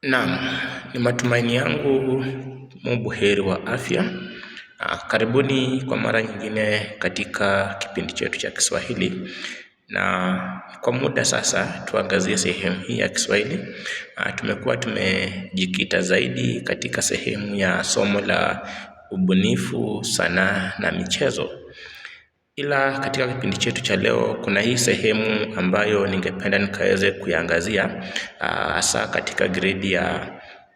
Naam, ni matumaini yangu mubuheri wa afya. Karibuni kwa mara nyingine katika kipindi chetu cha Kiswahili, na kwa muda sasa tuangazie sehemu hii ya Kiswahili. Tumekuwa tumejikita zaidi katika sehemu ya somo la ubunifu, sanaa na michezo. Ila katika kipindi chetu cha leo kuna hii sehemu ambayo ningependa nikaweze kuiangazia, hasa katika gredi ya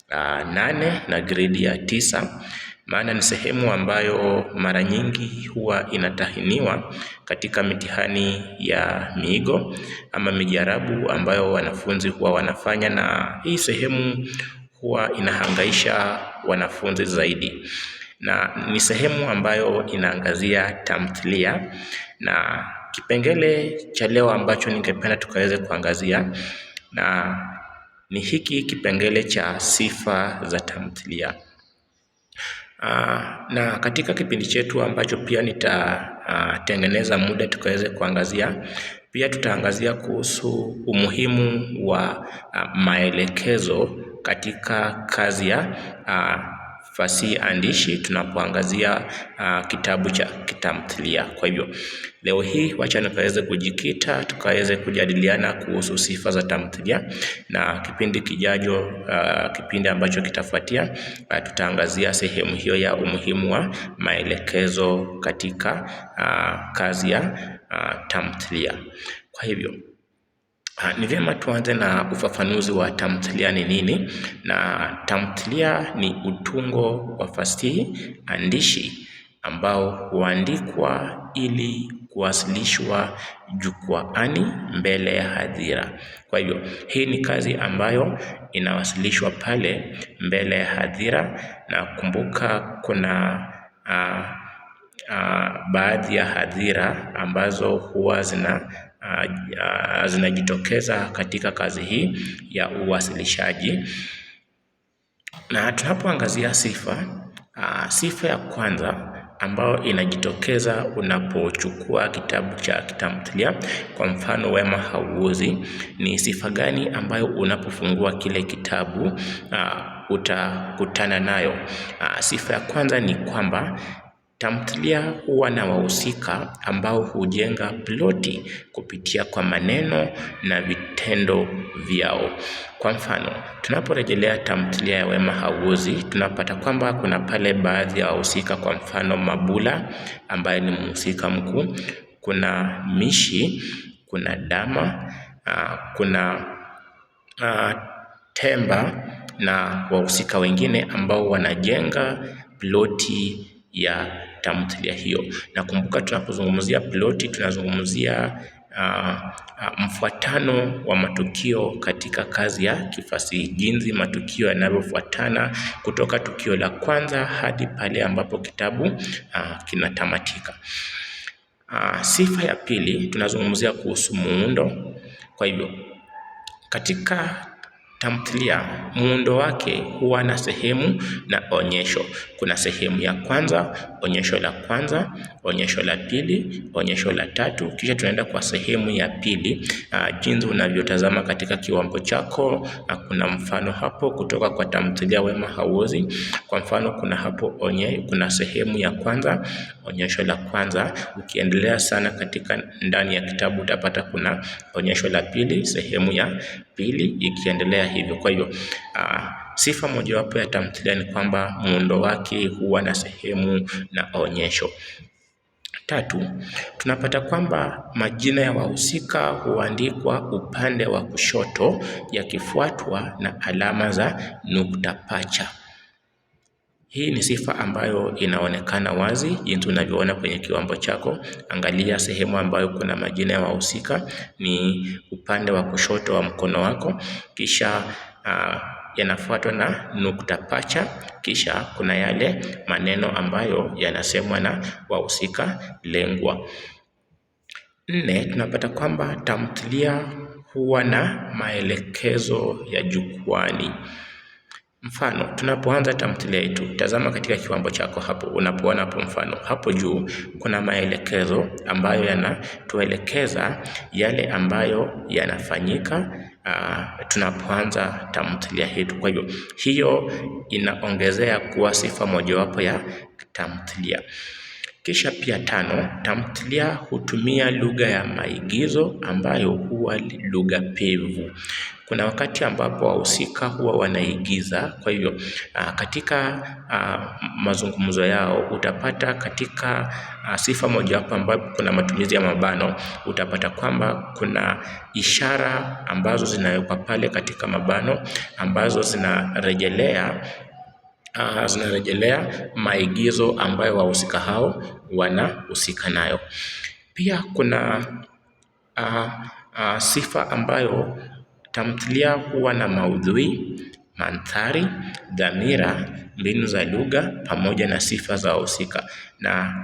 8 na gredi ya 9, maana ni sehemu ambayo mara nyingi huwa inatahiniwa katika mitihani ya miigo ama mijarabu ambayo wanafunzi huwa wanafanya, na hii sehemu huwa inahangaisha wanafunzi zaidi, na ni sehemu ambayo inaangazia tamthilia. Na kipengele cha leo ambacho ningependa tukaweze kuangazia na ni hiki kipengele cha sifa za tamthilia. Na katika kipindi chetu ambacho pia nitatengeneza muda tukaweze kuangazia, pia tutaangazia kuhusu umuhimu wa maelekezo katika kazi ya fasihi andishi tunapoangazia kitabu cha kitamthilia. Kwa hivyo leo hii wacha nikaweze kujikita tukaweze kujadiliana kuhusu sifa za tamthilia, na kipindi kijajo, kipindi ambacho kitafuatia, tutaangazia sehemu hiyo ya umuhimu wa maelekezo katika kazi ya tamthilia. Kwa hivyo ni vyema tuanze na ufafanuzi wa tamthilia ni nini. Na tamthilia ni utungo wa fasihi andishi ambao huandikwa ili kuwasilishwa jukwaani mbele ya hadhira. Kwa hivyo hii ni kazi ambayo inawasilishwa pale mbele ya hadhira, na kumbuka kuna baadhi ya hadhira ambazo huwa zinajitokeza katika kazi hii ya uwasilishaji. Na tunapoangazia sifa ya kwanza ambayo inajitokeza unapochukua kitabu cha kitamthilia, kwa mfano Wema Hauozi, ni sifa gani ambayo unapofungua kile kitabu utakutana nayo? Sifa ya kwanza ni kwamba tamthilia huwa na wahusika ambao hujenga ploti kupitia kwa maneno na vitendo vyao. Kwa mfano, tunaporejelea tamthilia ya Wema Hauozi, tunapata kwamba kuna pale baadhi ya wahusika, kwa mfano Mabula ambaye ni mhusika mkuu, kuna Mishi, kuna Dama, kuna Temba na wahusika wengine ambao wanajenga ploti ya tamthilia hiyo. Na kumbuka, tunapozungumzia ploti tunazungumzia mfuatano wa matukio katika kazi ya kifasihi, jinsi matukio yanavyofuatana kutoka tukio la kwanza hadi pale ambapo kitabu kinatamatika. Sifa ya pili tunazungumzia kuhusu muundo. Kwa hivyo katika tamthilia muundo wake huwa na sehemu na onyesho. Kuna sehemu ya kwanza, onyesho la kwanza, onyesho la pili, onyesho la tatu, kisha tunaenda kwa sehemu ya pili. Jinsi unavyotazama katika kiwambo chako, kuna mfano hapo kutoka kwa tamthilia Wema Hauozi. Kwa mfano kuna hapo kuna sehemu ya kwanza, onyesho la kwanza. Ukiendelea sana katika ndani ya kitabu utapata kuna onyesho la pili, sehemu ya pili, ikiendelea hivyo. Kwa hivyo sifa mojawapo ya tamthilia ni kwamba muundo wake huwa na sehemu na onyesho. Tatu, tunapata kwamba majina ya wahusika huandikwa upande wa kushoto yakifuatwa na alama za nukta pacha. Hii ni sifa ambayo inaonekana wazi jinsi unavyoona kwenye kiwambo chako. Angalia sehemu ambayo kuna majina ya wahusika ni upande wa kushoto wa mkono wako, kisha yanafuatwa na nukta pacha, kisha kuna yale maneno ambayo yanasemwa na wahusika lengwa. 4, tunapata kwamba tamthilia huwa na maelekezo ya jukwani. Mfano, tunapoanza tamthilia yetu, tazama katika kiwambo chako hapo, unapoona hapo mfano, hapo juu kuna maelekezo ambayo yanatuelekeza yale ambayo yanafanyika tunapoanza tamthilia yetu. Kwa hivyo hiyo inaongezea kuwa sifa mojawapo ya tamthilia. Kisha pia 5, tamthilia hutumia lugha ya maigizo ambayo huwa lugha pevu. Kuna wakati ambapo wahusika huwa wanaigiza, kwa hivyo katika mazungumzo yao utapata katika sifa mojawapo ambapo kuna matumizi ya mabano, utapata kwamba kuna ishara ambazo zinawekwa pale katika mabano ambazo zinarejelea maigizo ambayo wahusika hao wanahusika nayo. Pia kuna sifa ambayo tamthilia huwa na maudhui, mandhari, dhamira, mbinu za lugha pamoja na sifa za wahusika, na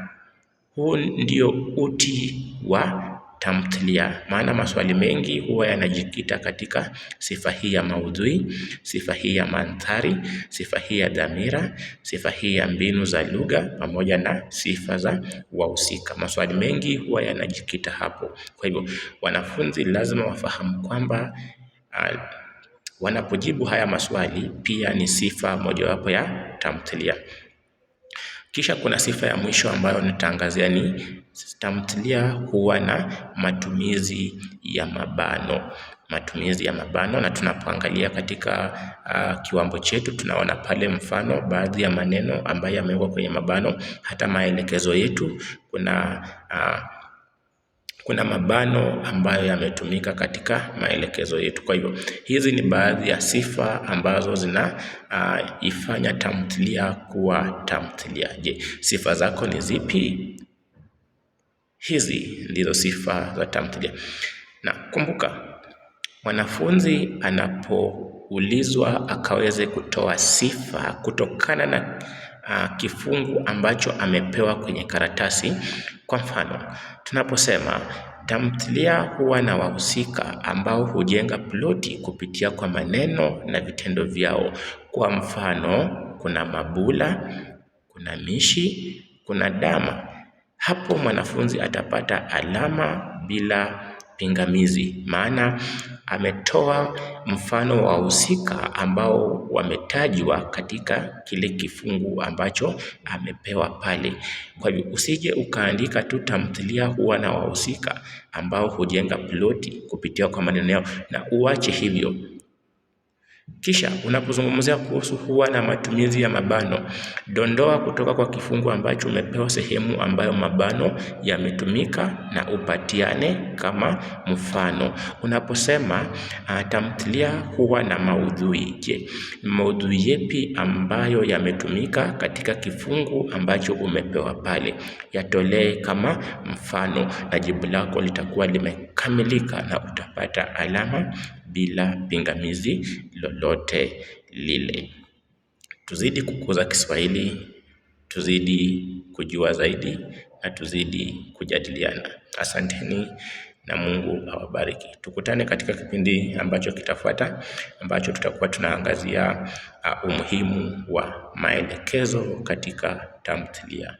huu ndio uti wa tamthilia. Maana maswali mengi huwa yanajikita katika sifa hii ya maudhui, sifa hii ya mandhari, sifa hii ya dhamira, sifa hii ya mbinu za lugha pamoja na sifa za wahusika. Maswali mengi huwa yanajikita hapo. Kwa hivyo wanafunzi lazima wafahamu kwamba wanapojibu haya maswali pia ni sifa mojawapo ya tamthilia. Kisha kuna sifa ya mwisho ambayo nitaangazia ni tamthilia huwa na matumizi ya mabano. Matumizi ya mabano, na tunapoangalia katika kiwambo chetu tunaona pale mfano baadhi ya maneno ambayo yamewekwa kwenye mabano. Hata maelekezo yetu kuna mabano ambayo yametumika katika maelekezo yetu. Kwa hivyo hizi ni baadhi ya sifa ambazo zinaifanya tamthilia kuwa tamthilia. Je, sifa zako ni zipi? Hizi ndizo sifa za tamthilia. Na kumbuka, mwanafunzi anapoulizwa akaweze kutoa sifa kutokana na kifungu ambacho amepewa kwenye karatasi. Kwa mfano, tunaposema tamthilia huwa na wahusika ambao hujenga ploti kupitia kwa maneno na vitendo vyao. Kwa mfano, kuna Mabula, kuna Mishi, kuna Dama. Hapo mwanafunzi atapata alama bila pingamizi, maana ametoa mfano wa wahusika ambao wametajwa katika kile kifungu ambacho amepewa pale. Kwa hivyo usije ukaandika tu tamthilia huwa na wahusika ambao hujenga ploti kupitia kwa maneno yao na uache hivyo. Kisha unapozungumzia kuhusu huwa na matumizi ya mabano, dondoa kutoka kwa kifungu ambacho umepewa sehemu ambayo mabano yametumika na upatiane kama mfano. Unaposema tamthilia huwa na maudhui, je, maudhui yepi ambayo yametumika katika kifungu ambacho umepewa pale? Yatolee kama mfano na jibu lako litakuwa limekamilika na utapata alama bila pingamizi lolote lile. Tuzidi kukuza Kiswahili, tuzidi kujua zaidi na tuzidi kujadiliana. Asanteni na Mungu awabariki. Tukutane katika kipindi ambacho kitafuata, ambacho tutakuwa tunaangazia umuhimu wa maelekezo katika tamthilia.